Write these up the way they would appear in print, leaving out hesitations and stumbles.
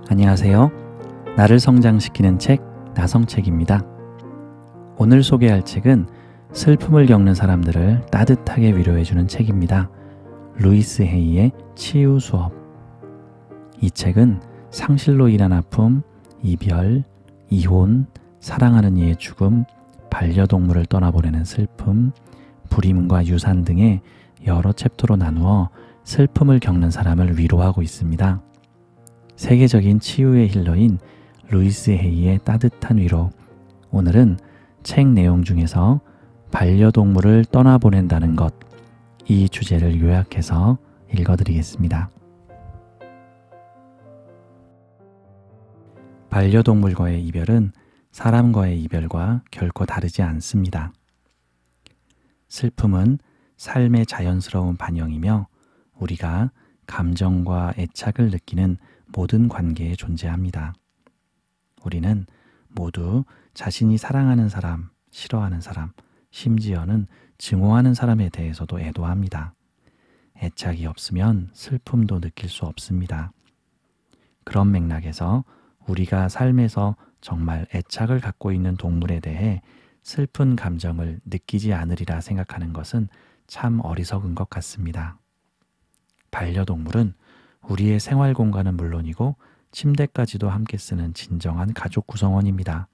안녕하세요. 나를 성장시키는 책 나성책입니다. 오늘 소개할 책은 슬픔을 겪는 사람들을 따뜻하게 위로해주는 책입니다. 루이스 헤이의 치유 수업. 이 책은 상실로 인한 아픔, 이별, 이혼, 사랑하는 이의 죽음, 반려동물을 떠나보내는 슬픔, 불임과 유산 등의 여러 챕터로 나누어 슬픔을 겪는 사람을 위로하고 있습니다. 세계적인 치유의 힐러인 루이스 헤이의 따뜻한 위로. 오늘은 책 내용 중에서 반려동물을 떠나보낸다는 것, 이 주제를 요약해서 읽어드리겠습니다. 반려동물과의 이별은 사람과의 이별과 결코 다르지 않습니다. 슬픔은 삶의 자연스러운 반영이며 우리가 감정과 애착을 느끼는 모든 관계에 존재합니다. 우리는 모두 자신이 사랑하는 사람, 싫어하는 사람, 심지어는 증오하는 사람에 대해서도 애도합니다. 애착이 없으면 슬픔도 느낄 수 없습니다. 그런 맥락에서 우리가 삶에서 정말 애착을 갖고 있는 동물에 대해 슬픈 감정을 느끼지 않으리라 생각하는 것은 참 어리석은 것 같습니다. 반려동물은 우리의 생활 공간은 물론이고 침대까지도 함께 쓰는 진정한 가족 구성원입니다.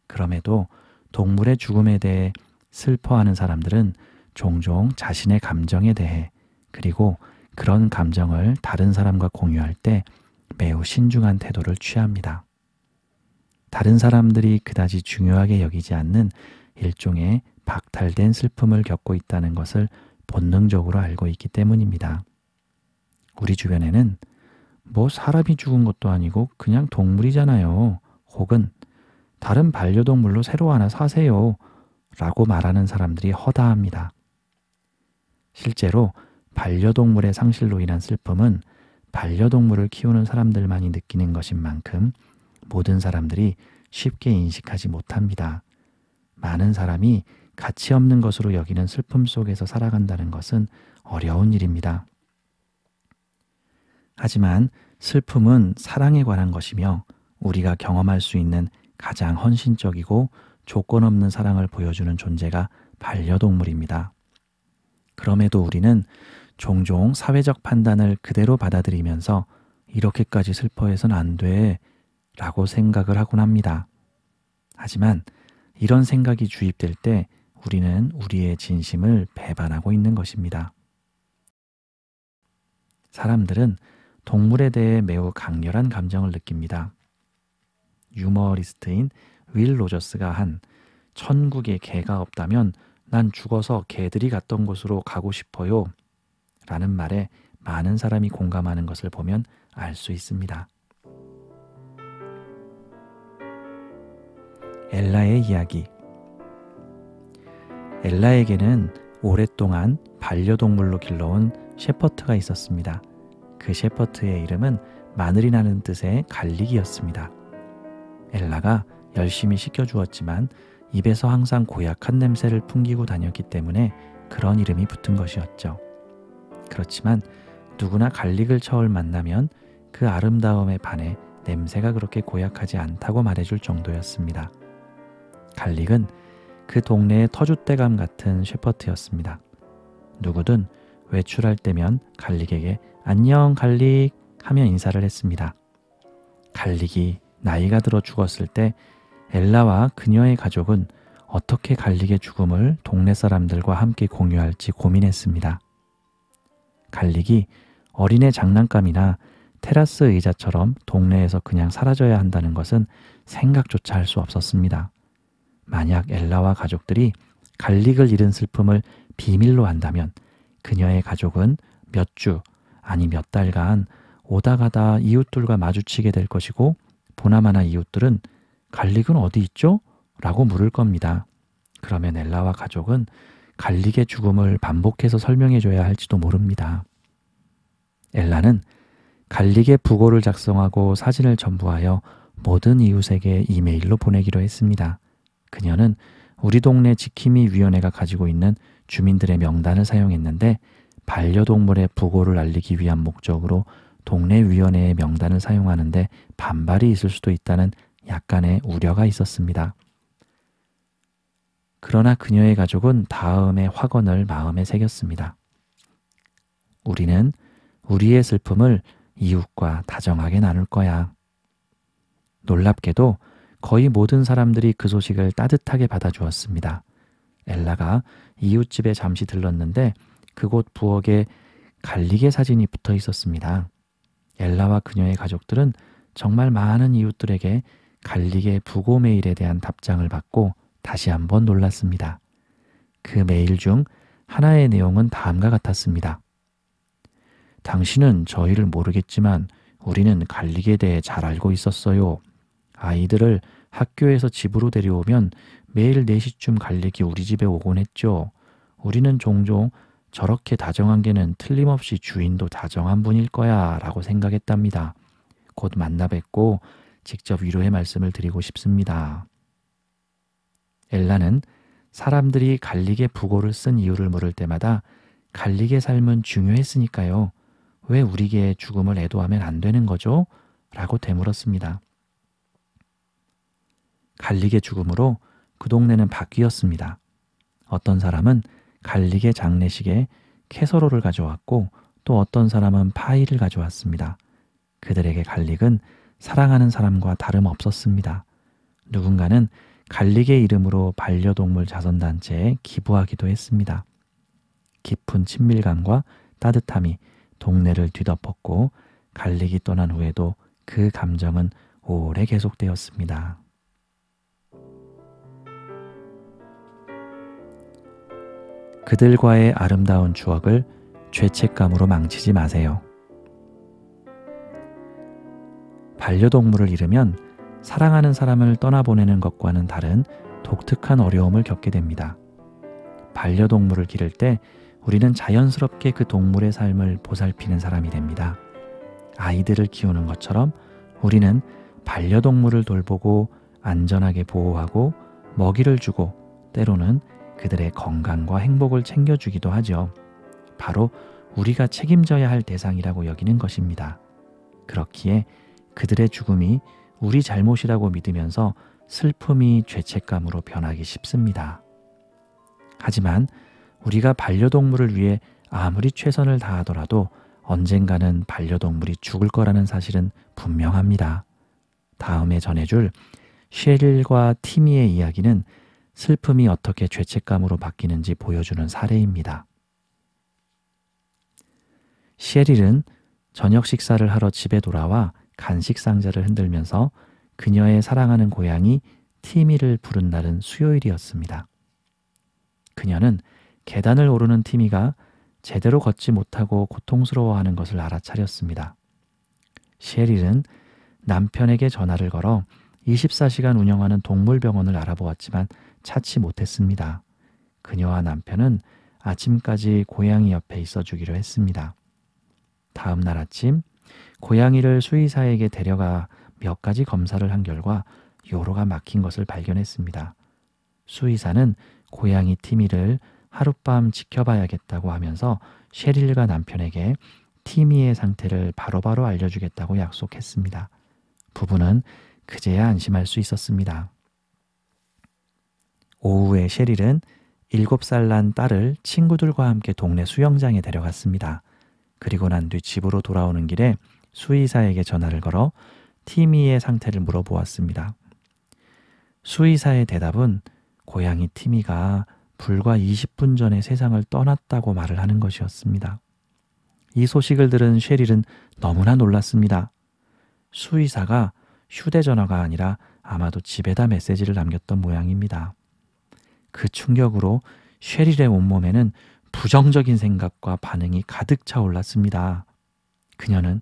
그럼에도 동물의 죽음에 대해 슬퍼하는 사람들은 종종 자신의 감정에 대해 그리고 그런 감정을 다른 사람과 공유할 때 매우 신중한 태도를 취합니다. 다른 사람들이 그다지 중요하게 여기지 않는 일종의 박탈된 슬픔을 겪고 있다는 것을 본능적으로 알고 있기 때문입니다. 우리 주변에는 뭐 사람이 죽은 것도 아니고 그냥 동물이잖아요. 혹은 다른 반려동물로 새로 하나 사세요. 라고 말하는 사람들이 허다합니다. 실제로 반려동물의 상실로 인한 슬픔은 반려동물을 키우는 사람들만이 느끼는 것인 만큼 모든 사람들이 쉽게 인식하지 못합니다. 많은 사람이 가치 없는 것으로 여기는 슬픔 속에서 살아간다는 것은 어려운 일입니다. 하지만 슬픔은 사랑에 관한 것이며 우리가 경험할 수 있는 가장 헌신적이고 조건 없는 사랑을 보여주는 존재가 반려동물입니다. 그럼에도 우리는 종종 사회적 판단을 그대로 받아들이면서 이렇게까지 슬퍼해서는 안 돼 라고 생각을 하곤 합니다. 하지만 이런 생각이 주입될 때 우리는 우리의 진심을 배반하고 있는 것입니다. 사람들은 동물에 대해 매우 강렬한 감정을 느낍니다. 유머리스트인 윌 로저스가 한 천국에 개가 없다면 난 죽어서 개들이 갔던 곳으로 가고 싶어요 라는 말에 많은 사람이 공감하는 것을 보면 알 수 있습니다. 엘라의 이야기. 엘라에게는 오랫동안 반려동물로 길러온 셰퍼트가 있었습니다. 그 셰퍼트의 이름은 마늘이 나는 뜻의 갈릭이었습니다. 엘라가 열심히 씻겨주었지만 입에서 항상 고약한 냄새를 풍기고 다녔기 때문에 그런 이름이 붙은 것이었죠. 그렇지만 누구나 갈릭을 처음 만나면 그 아름다움에 반해 냄새가 그렇게 고약하지 않다고 말해줄 정도였습니다. 갈릭은 그 동네의 터줏대감 같은 셰퍼트였습니다. 누구든 외출할 때면 갈릭에게 안녕 갈릭 하며 인사를 했습니다. 갈릭이 나이가 들어 죽었을 때 엘라와 그녀의 가족은 어떻게 갈릭의 죽음을 동네 사람들과 함께 공유할지 고민했습니다. 갈릭이 어린애 장난감이나 테라스 의자처럼 동네에서 그냥 사라져야 한다는 것은 생각조차 할 수 없었습니다. 만약 엘라와 가족들이 갈릭을 잃은 슬픔을 비밀로 한다면 그녀의 가족은 몇 주, 아니 몇 달간 오다 가다 이웃들과 마주치게 될 것이고 보나마나 이웃들은 갈릭은 어디 있죠? 라고 물을 겁니다. 그러면 엘라와 가족은 갈릭의 죽음을 반복해서 설명해줘야 할지도 모릅니다. 엘라는 갈릭의 부고를 작성하고 사진을 첨부하여 모든 이웃에게 이메일로 보내기로 했습니다. 그녀는 우리 동네 지킴이 위원회가 가지고 있는 주민들의 명단을 사용했는데 반려동물의 부고를 알리기 위한 목적으로 동네 위원회의 명단을 사용하는데 반발이 있을 수도 있다는 약간의 우려가 있었습니다. 그러나 그녀의 가족은 다음의 확언을 마음에 새겼습니다. 우리는 우리의 슬픔을 이웃과 다정하게 나눌 거야. 놀랍게도 거의 모든 사람들이 그 소식을 따뜻하게 받아주었습니다. 엘라가 이웃집에 잠시 들렀는데 그곳 부엌에 갈리게 사진이 붙어 있었습니다. 엘라와 그녀의 가족들은 정말 많은 이웃들에게 갈리게 부고 메일에 대한 답장을 받고 다시 한번 놀랐습니다. 그 메일 중 하나의 내용은 다음과 같았습니다. 당신은 저희를 모르겠지만 우리는 갈릭에 대해 잘 알고 있었어요. 아이들을 학교에서 집으로 데려오면 매일 4시쯤 갈릭이 우리 집에 오곤 했죠. 우리는 종종 저렇게 다정한 개는 틀림없이 주인도 다정한 분일 거야 라고 생각했답니다. 곧 만나 뵙고 직접 위로의 말씀을 드리고 싶습니다. 엘라는 사람들이 갈릭의 부고를 쓴 이유를 물을 때마다 갈릭의 삶은 중요했으니까요. 왜 우리에게 죽음을 애도하면 안 되는 거죠? 라고 되물었습니다. 갈릭의 죽음으로 그 동네는 바뀌었습니다. 어떤 사람은 갈릭의 장례식에 캐서롤을 가져왔고 또 어떤 사람은 파이를 가져왔습니다. 그들에게 갈릭은 사랑하는 사람과 다름없었습니다. 누군가는 갈릭의 이름으로 반려동물 자선단체에 기부하기도 했습니다. 깊은 친밀감과 따뜻함이 동네를 뒤덮었고 갈릭이 떠난 후에도 그 감정은 오래 계속되었습니다. 그들과의 아름다운 추억을 죄책감으로 망치지 마세요. 반려동물을 잃으면 사랑하는 사람을 떠나보내는 것과는 다른 독특한 어려움을 겪게 됩니다. 반려동물을 기를 때 우리는 자연스럽게 그 동물의 삶을 보살피는 사람이 됩니다. 아이들을 키우는 것처럼 우리는 반려동물을 돌보고 안전하게 보호하고 먹이를 주고 때로는 그들의 건강과 행복을 챙겨주기도 하죠. 바로 우리가 책임져야 할 대상이라고 여기는 것입니다. 그렇기에 그들의 죽음이 우리 잘못이라고 믿으면서 슬픔이 죄책감으로 변하기 쉽습니다. 하지만 우리가 반려동물을 위해 아무리 최선을 다하더라도 언젠가는 반려동물이 죽을 거라는 사실은 분명합니다. 다음에 전해줄 셰릴과 티미의 이야기는 슬픔이 어떻게 죄책감으로 바뀌는지 보여주는 사례입니다. 셰릴은 저녁 식사를 하러 집에 돌아와 간식 상자를 흔들면서 그녀의 사랑하는 고양이 티미를 부른 날은 수요일이었습니다. 그녀는 계단을 오르는 티미가 제대로 걷지 못하고 고통스러워하는 것을 알아차렸습니다. 셰릴은 남편에게 전화를 걸어 24시간 운영하는 동물병원을 알아보았지만 찾지 못했습니다. 그녀와 남편은 아침까지 고양이 옆에 있어주기로 했습니다. 다음 날 아침 고양이를 수의사에게 데려가 몇 가지 검사를 한 결과 요로가 막힌 것을 발견했습니다. 수의사는 고양이 티미를 하룻밤 지켜봐야겠다고 하면서 셰릴과 남편에게 티미의 상태를 바로바로 알려주겠다고 약속했습니다. 부부는 그제야 안심할 수 있었습니다. 오후에 셰릴은 7살 난 딸을 친구들과 함께 동네 수영장에 데려갔습니다. 그리고 난 뒤 집으로 돌아오는 길에 수의사에게 전화를 걸어 티미의 상태를 물어보았습니다. 수의사의 대답은 고양이 티미가 불과 20분 전에 세상을 떠났다고 말을 하는 것이었습니다. 이 소식을 들은 셰릴은 너무나 놀랐습니다. 수의사가 휴대전화가 아니라 아마도 집에다 메시지를 남겼던 모양입니다. 그 충격으로 셰릴의 온몸에는 부정적인 생각과 반응이 가득 차올랐습니다. 그녀는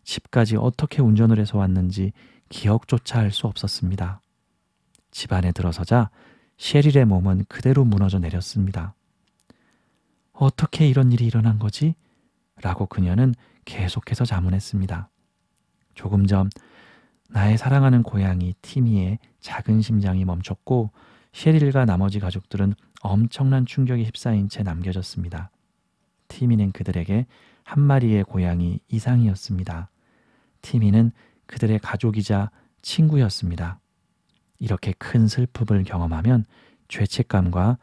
집까지 어떻게 운전을 해서 왔는지 기억조차 할 수 없었습니다. 집 안에 들어서자 셰릴의 몸은 그대로 무너져 내렸습니다. 어떻게 이런 일이 일어난 거지? 라고 그녀는 계속해서 자문했습니다. 조금 전 나의 사랑하는 고양이 티미의 작은 심장이 멈췄고 셰릴과 나머지 가족들은 엄청난 충격에 휩싸인 채 남겨졌습니다. 티미는 그들에게 한 마리의 고양이 이상이었습니다. 티미는 그들의 가족이자 친구였습니다. 이렇게 큰 슬픔을 경험하면 죄책감과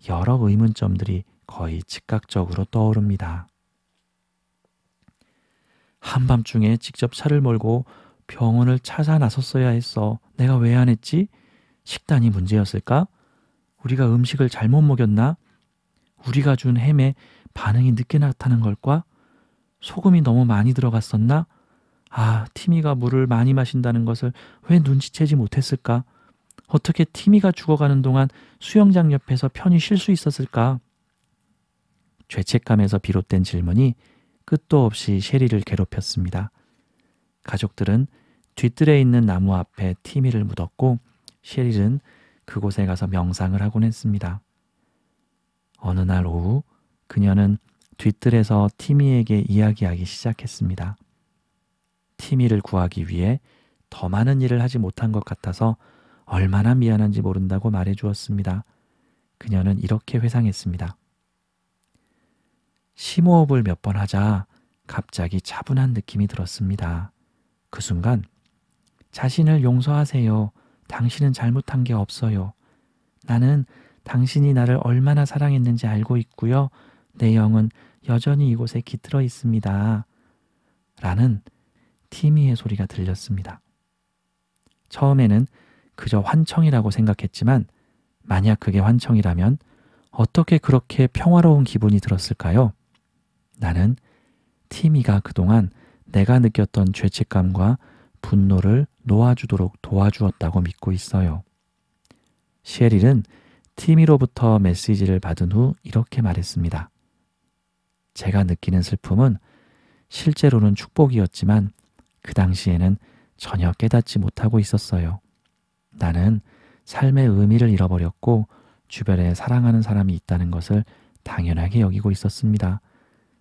여러 의문점들이 거의 즉각적으로 떠오릅니다. 한밤중에 직접 차를 몰고 병원을 찾아 나섰어야 했어. 내가 왜 안 했지? 식단이 문제였을까? 우리가 음식을 잘못 먹였나? 우리가 준 햄에 반응이 늦게 나타난 걸까? 소금이 너무 많이 들어갔었나? 아, 티미가 물을 많이 마신다는 것을 왜 눈치채지 못했을까? 어떻게 티미가 죽어가는 동안 수영장 옆에서 편히 쉴 수 있었을까? 죄책감에서 비롯된 질문이 끝도 없이 셰리를 괴롭혔습니다. 가족들은 뒤뜰에 있는 나무 앞에 티미를 묻었고 셰릴은 그곳에 가서 명상을 하곤 했습니다. 어느 날 오후 그녀는 뒤뜰에서 티미에게 이야기하기 시작했습니다. 티미를 구하기 위해 더 많은 일을 하지 못한 것 같아서 얼마나 미안한지 모른다고 말해 주었습니다. 그녀는 이렇게 회상했습니다. 심호흡을 몇 번 하자 갑자기 차분한 느낌이 들었습니다. 그 순간 자신을 용서하세요. 당신은 잘못한 게 없어요. 나는 당신이 나를 얼마나 사랑했는지 알고 있고요. 내 영은 여전히 이곳에 깃들어 있습니다. 라는 티미의 소리가 들렸습니다. 처음에는 그저 환청이라고 생각했지만 만약 그게 환청이라면 어떻게 그렇게 평화로운 기분이 들었을까요? 나는 티미가 그동안 내가 느꼈던 죄책감과 분노를 놓아주도록 도와주었다고 믿고 있어요. 셰릴은 티미로부터 메시지를 받은 후 이렇게 말했습니다. 제가 느끼는 슬픔은 실제로는 축복이었지만 그 당시에는 전혀 깨닫지 못하고 있었어요. 나는 삶의 의미를 잃어버렸고 주변에 사랑하는 사람이 있다는 것을 당연하게 여기고 있었습니다.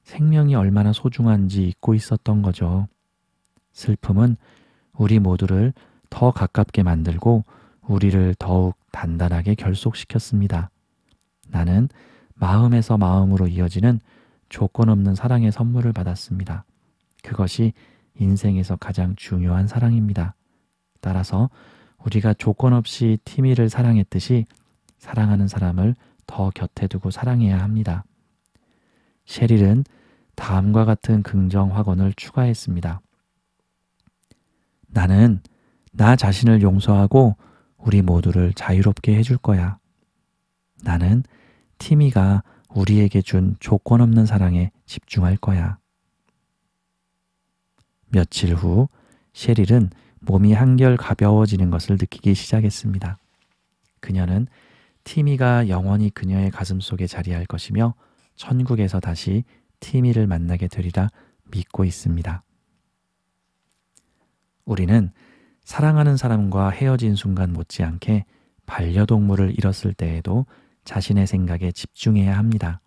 생명이 얼마나 소중한지 잊고 있었던 거죠. 슬픔은 우리 모두를 더 가깝게 만들고 우리를 더욱 단단하게 결속시켰습니다. 나는 마음에서 마음으로 이어지는 조건 없는 사랑의 선물을 받았습니다. 그것이 인생에서 가장 중요한 사랑입니다. 따라서 우리가 조건 없이 티미를 사랑했듯이 사랑하는 사람을 더 곁에 두고 사랑해야 합니다. 셰릴은 다음과 같은 긍정 확언을 추가했습니다. 나는 나 자신을 용서하고 우리 모두를 자유롭게 해줄 거야. 나는 티미가 우리에게 준 조건 없는 사랑에 집중할 거야. 며칠 후 셰릴은 몸이 한결 가벼워지는 것을 느끼기 시작했습니다. 그녀는 티미가 영원히 그녀의 가슴속에 자리할 것이며 천국에서 다시 티미를 만나게 되리라 믿고 있습니다. 우리는 사랑하는 사람과 헤어진 순간 못지않게 반려동물을 잃었을 때에도 자신의 생각에 집중해야 합니다.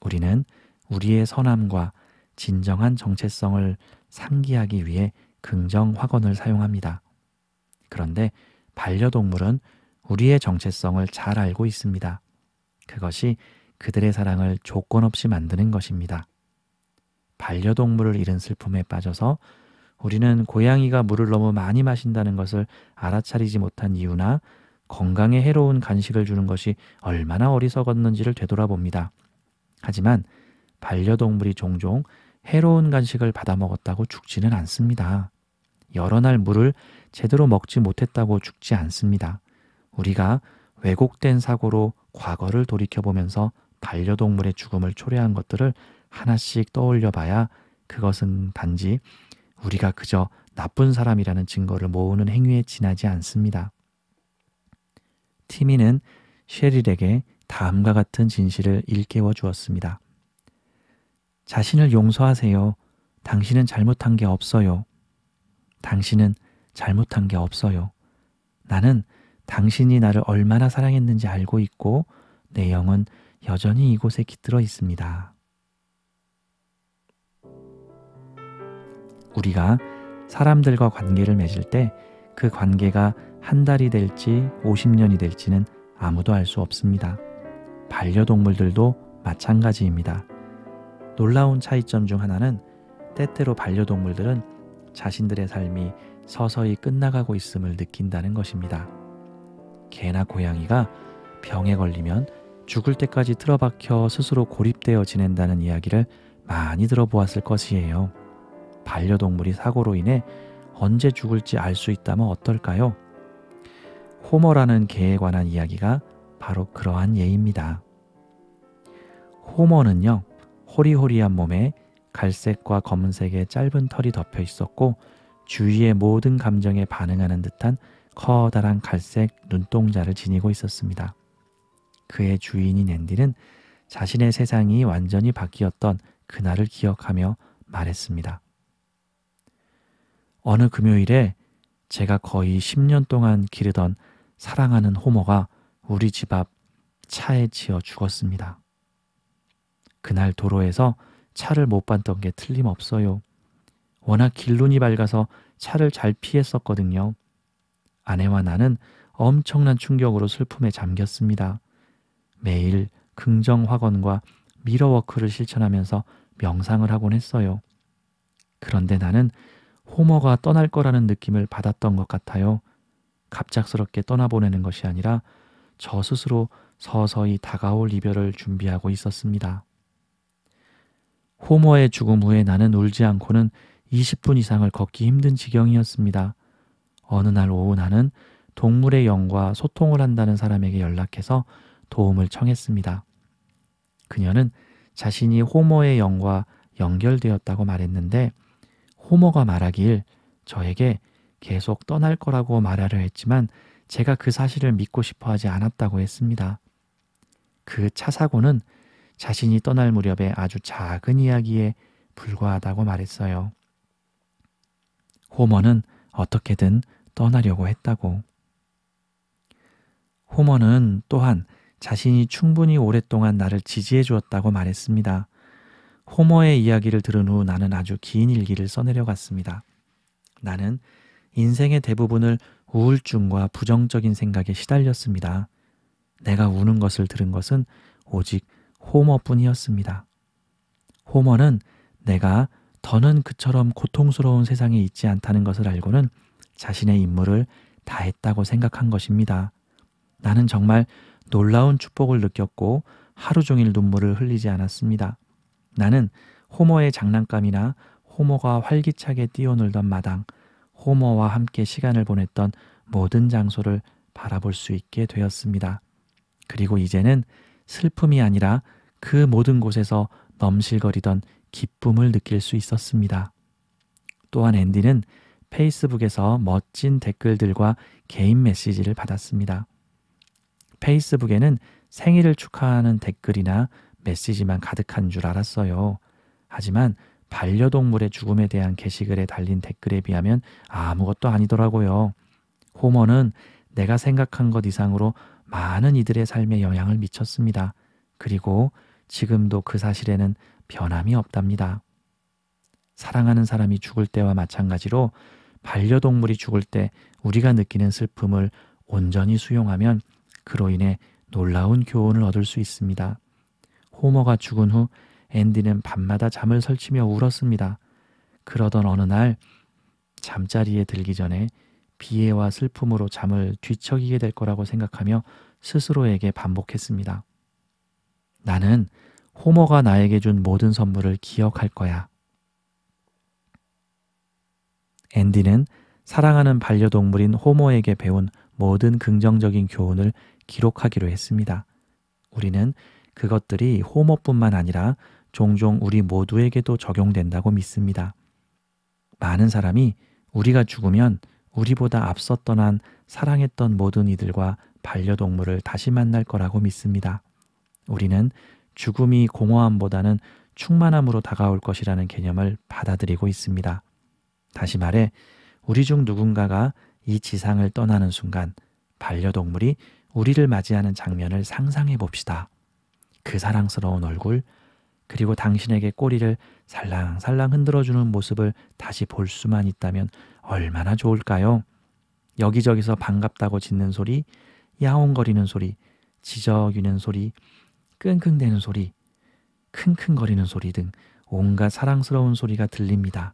우리는 우리의 선함과 진정한 정체성을 상기하기 위해 긍정 확언을 사용합니다. 그런데 반려동물은 우리의 정체성을 잘 알고 있습니다. 그것이 그들의 사랑을 조건 없이 만드는 것입니다. 반려동물을 잃은 슬픔에 빠져서 우리는 고양이가 물을 너무 많이 마신다는 것을 알아차리지 못한 이유나 건강에 해로운 간식을 주는 것이 얼마나 어리석었는지를 되돌아봅니다. 하지만 반려동물이 종종 해로운 간식을 받아먹었다고 죽지는 않습니다. 여러 날 물을 제대로 먹지 못했다고 죽지 않습니다. 우리가 왜곡된 사고로 과거를 돌이켜보면서 반려동물의 죽음을 초래한 것들을 하나씩 떠올려 봐야 그것은 단지 우리가 그저 나쁜 사람이라는 증거를 모으는 행위에 지나지 않습니다. 티미는 셰릴에게 다음과 같은 진실을 일깨워 주었습니다. 자신을 용서하세요. 당신은 잘못한 게 없어요. 당신은 잘못한 게 없어요. 나는 당신이 나를 얼마나 사랑했는지 알고 있고 내 영은 여전히 이곳에 깃들어 있습니다. 우리가 사람들과 관계를 맺을 때 그 관계가 한 달이 될지 50년이 될지는 아무도 알 수 없습니다. 반려동물들도 마찬가지입니다. 놀라운 차이점 중 하나는 때때로 반려동물들은 자신들의 삶이 서서히 끝나가고 있음을 느낀다는 것입니다. 개나 고양이가 병에 걸리면 죽을 때까지 틀어박혀 스스로 고립되어 지낸다는 이야기를 많이 들어보았을 것이에요. 반려동물이 사고로 인해 언제 죽을지 알 수 있다면 어떨까요? 호머라는 개에 관한 이야기가 바로 그러한 예입니다. 호머는요, 호리호리한 몸에 갈색과 검은색의 짧은 털이 덮여 있었고 주위의 모든 감정에 반응하는 듯한 커다란 갈색 눈동자를 지니고 있었습니다. 그의 주인인 앤디는 자신의 세상이 완전히 바뀌었던 그날을 기억하며 말했습니다. 어느 금요일에 제가 거의 10년 동안 기르던 사랑하는 호머가 우리 집 앞 차에 치여 죽었습니다. 그날 도로에서 차를 못 봤던 게 틀림없어요. 워낙 길눈이 밝아서 차를 잘 피했었거든요. 아내와 나는 엄청난 충격으로 슬픔에 잠겼습니다. 매일 긍정 확언과 미러워크를 실천하면서 명상을 하곤 했어요. 그런데 나는 호머가 떠날 거라는 느낌을 받았던 것 같아요. 갑작스럽게 떠나보내는 것이 아니라 저 스스로 서서히 다가올 이별을 준비하고 있었습니다. 호머의 죽음 후에 나는 울지 않고는 20분 이상을 걷기 힘든 지경이었습니다. 어느 날 오후 나는 동물의 영과 소통을 한다는 사람에게 연락해서 도움을 청했습니다. 그녀는 자신이 호머의 영과 연결되었다고 말했는데 호머가 말하길 저에게 계속 떠날 거라고 말하려 했지만 제가 그 사실을 믿고 싶어 하지 않았다고 했습니다. 그 차 사고는 자신이 떠날 무렵에 아주 작은 이야기에 불과하다고 말했어요. 호머는 어떻게든 떠나려고 했다고. 호머는 또한 자신이 충분히 오랫동안 나를 지지해 주었다고 말했습니다. 호머의 이야기를 들은 후 나는 아주 긴 일기를 써내려갔습니다. 나는 인생의 대부분을 우울증과 부정적인 생각에 시달렸습니다. 내가 우는 것을 들은 것은 오직 호머뿐이었습니다. 호머는 내가 더는 그처럼 고통스러운 세상에 있지 않다는 것을 알고는 자신의 임무를 다했다고 생각한 것입니다. 나는 정말 놀라운 축복을 느꼈고 하루 종일 눈물을 흘리지 않았습니다. 나는 호머의 장난감이나 호머가 활기차게 뛰어놀던 마당, 호머와 함께 시간을 보냈던 모든 장소를 바라볼 수 있게 되었습니다. 그리고 이제는 슬픔이 아니라 그 모든 곳에서 넘실거리던 기쁨을 느낄 수 있었습니다. 또한 앤디는 페이스북에서 멋진 댓글들과 개인 메시지를 받았습니다. 페이스북에는 생일을 축하하는 댓글이나 메시지만 가득한 줄 알았어요. 하지만 반려동물의 죽음에 대한 게시글에 달린 댓글에 비하면 아무것도 아니더라고요. 호머는 내가 생각한 것 이상으로 많은 이들의 삶에 영향을 미쳤습니다. 그리고 지금도 그 사실에는 변함이 없답니다. 사랑하는 사람이 죽을 때와 마찬가지로 반려동물이 죽을 때 우리가 느끼는 슬픔을 온전히 수용하면 그로 인해 놀라운 교훈을 얻을 수 있습니다. 호머가 죽은 후 앤디는 밤마다 잠을 설치며 울었습니다. 그러던 어느 날 잠자리에 들기 전에 비애와 슬픔으로 잠을 뒤척이게 될 거라고 생각하며 스스로에게 반복했습니다. 나는 호머가 나에게 준 모든 선물을 기억할 거야. 앤디는 사랑하는 반려동물인 호머에게 배운 모든 긍정적인 교훈을 기록하기로 했습니다. 우리는 그것들이 호머뿐만 아니라 종종 우리 모두에게도 적용된다고 믿습니다. 많은 사람이 우리가 죽으면 우리보다 앞서 떠난 사랑했던 모든 이들과 반려동물을 다시 만날 거라고 믿습니다. 우리는 죽음이 공허함보다는 충만함으로 다가올 것이라는 개념을 받아들이고 있습니다. 다시 말해 우리 중 누군가가 이 지상을 떠나는 순간 반려동물이 우리를 맞이하는 장면을 상상해 봅시다. 그 사랑스러운 얼굴, 그리고 당신에게 꼬리를 살랑살랑 흔들어주는 모습을 다시 볼 수만 있다면 얼마나 좋을까요? 여기저기서 반갑다고 짖는 소리, 야옹거리는 소리, 지저귀는 소리, 끙끙대는 소리, 킁킁거리는 소리 등 온갖 사랑스러운 소리가 들립니다.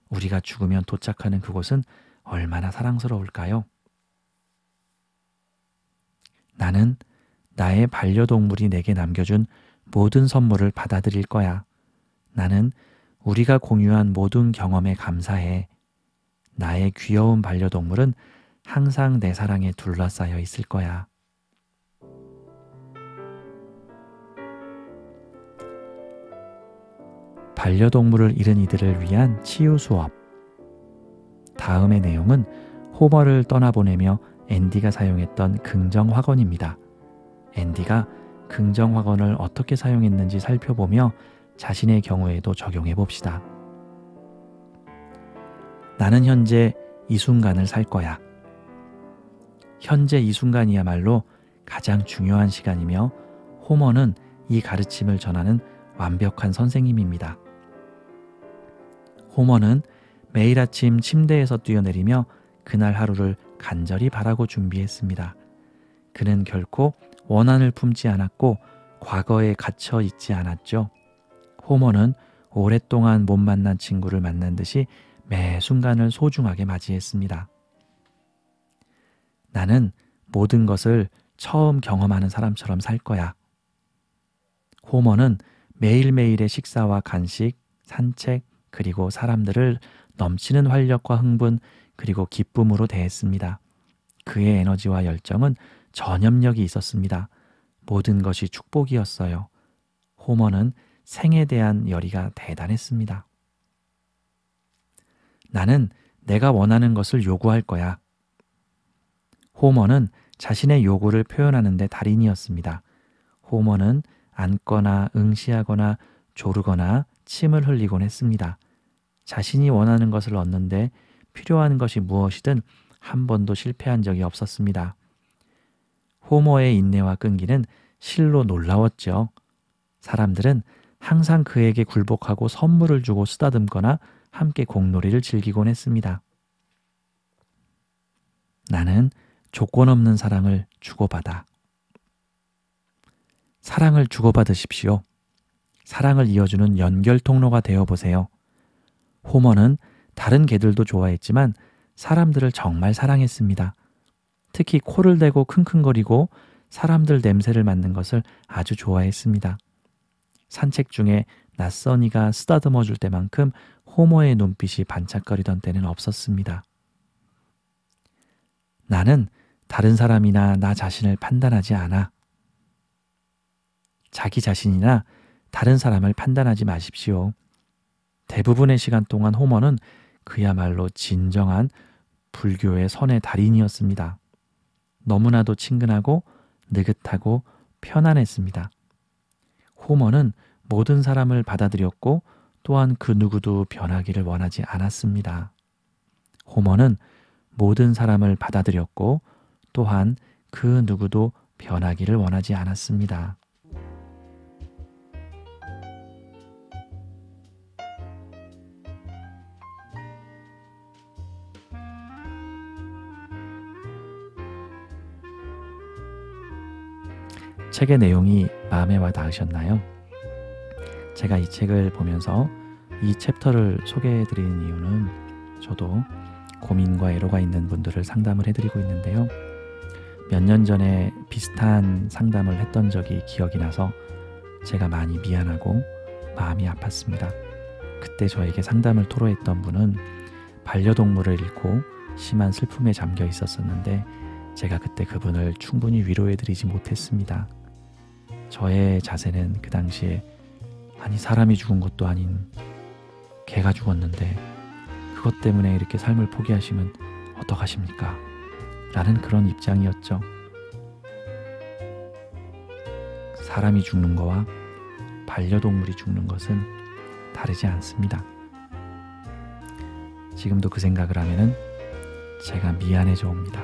우리가 죽으면 도착하는 그곳은 얼마나 사랑스러울까요? 나는 나의 반려동물이 내게 남겨준 모든 선물을 받아들일 거야. 나는 우리가 공유한 모든 경험에 감사해. 나의 귀여운 반려동물은 항상 내 사랑에 둘러싸여 있을 거야. 반려동물을 잃은 이들을 위한 치유 수업. 다음의 내용은 호머를 떠나보내며 앤디가 사용했던 긍정확언입니다. 앤디가 긍정확언을 어떻게 사용했는지 살펴보며 자신의 경우에도 적용해 봅시다. 나는 현재 이 순간을 살 거야. 현재 이 순간이야말로 가장 중요한 시간이며 호머는 이 가르침을 전하는 완벽한 선생님입니다. 호머는 매일 아침 침대에서 뛰어내리며 그날 하루를 간절히 바라고 준비했습니다. 그는 결코 원한을 품지 않았고 과거에 갇혀 있지 않았죠. 호머는 오랫동안 못 만난 친구를 만난 듯이 매 순간을 소중하게 맞이했습니다. 나는 모든 것을 처음 경험하는 사람처럼 살 거야. 호머는 매일매일의 식사와 간식, 산책, 그리고 사람들을 넘치는 활력과 흥분, 그리고 기쁨으로 대했습니다. 그의 에너지와 열정은 전염력이 있었습니다. 모든 것이 축복이었어요. 호머는 생에 대한 열의가 대단했습니다. 나는 내가 원하는 것을 요구할 거야. 호머는 자신의 요구를 표현하는 데 달인이었습니다. 호머는 앉거나 응시하거나 조르거나 침을 흘리곤 했습니다. 자신이 원하는 것을 얻는데 필요한 것이 무엇이든 한 번도 실패한 적이 없었습니다. 호머의 인내와 끈기는 실로 놀라웠죠. 사람들은 항상 그에게 굴복하고 선물을 주고 쓰다듬거나 함께 공놀이를 즐기곤 했습니다. 나는 조건 없는 사랑을 주고받아. 사랑을 주고받으십시오. 사랑을 이어주는 연결 통로가 되어보세요. 호머는 다른 개들도 좋아했지만 사람들을 정말 사랑했습니다. 특히 코를 대고 킁킁거리고 사람들 냄새를 맡는 것을 아주 좋아했습니다. 산책 중에 낯선 이가 쓰다듬어 줄 때만큼 호머의 눈빛이 반짝거리던 때는 없었습니다. 나는 다른 사람이나 나 자신을 판단하지 않아. 자기 자신이나 다른 사람을 판단하지 마십시오. 대부분의 시간 동안 호머는 그야말로 진정한 불교의 선의 달인이었습니다. 너무나도 친근하고 느긋하고 편안했습니다. 호머는 모든 사람을 받아들였고 또한 그 누구도 변하기를 원하지 않았습니다. 호머는 모든 사람을 받아들였고 또한 그 누구도 변하기를 원하지 않았습니다. 책의 내용이 마음에 와 닿으셨나요? 제가 이 책을 보면서 이 챕터를 소개해드리는 이유는 저도 고민과 애로가 있는 분들을 상담을 해드리고 있는데요. 몇 년 전에 비슷한 상담을 했던 적이 기억이 나서 제가 많이 미안하고 마음이 아팠습니다. 그때 저에게 상담을 토로했던 분은 반려동물을 잃고 심한 슬픔에 잠겨 있었었는데 제가 그때 그분을 충분히 위로해드리지 못했습니다. 저의 자세는 그 당시에 아니 사람이 죽은 것도 아닌 개가 죽었는데 그것 때문에 이렇게 삶을 포기하시면 어떡하십니까? 라는 그런 입장이었죠. 사람이 죽는 거와 반려동물이 죽는 것은 다르지 않습니다. 지금도 그 생각을 하면은 제가 미안해져 옵니다.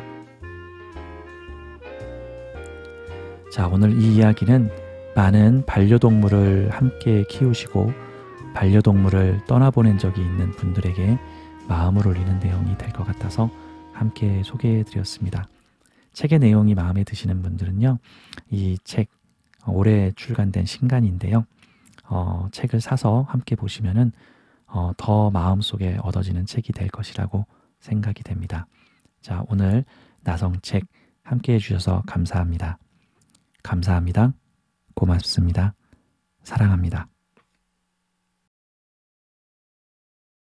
자, 오늘 이 이야기는 많은 반려동물을 함께 키우시고 반려동물을 떠나보낸 적이 있는 분들에게 마음을 울리는 내용이 될 것 같아서 함께 소개해드렸습니다. 책의 내용이 마음에 드시는 분들은요, 이 책 올해 출간된 신간인데요. 책을 사서 함께 보시면은 더 마음속에 얻어지는 책이 될 것이라고 생각이 됩니다. 자, 오늘 나성책 함께 해주셔서 감사합니다. 감사합니다. 고맙습니다. 사랑합니다.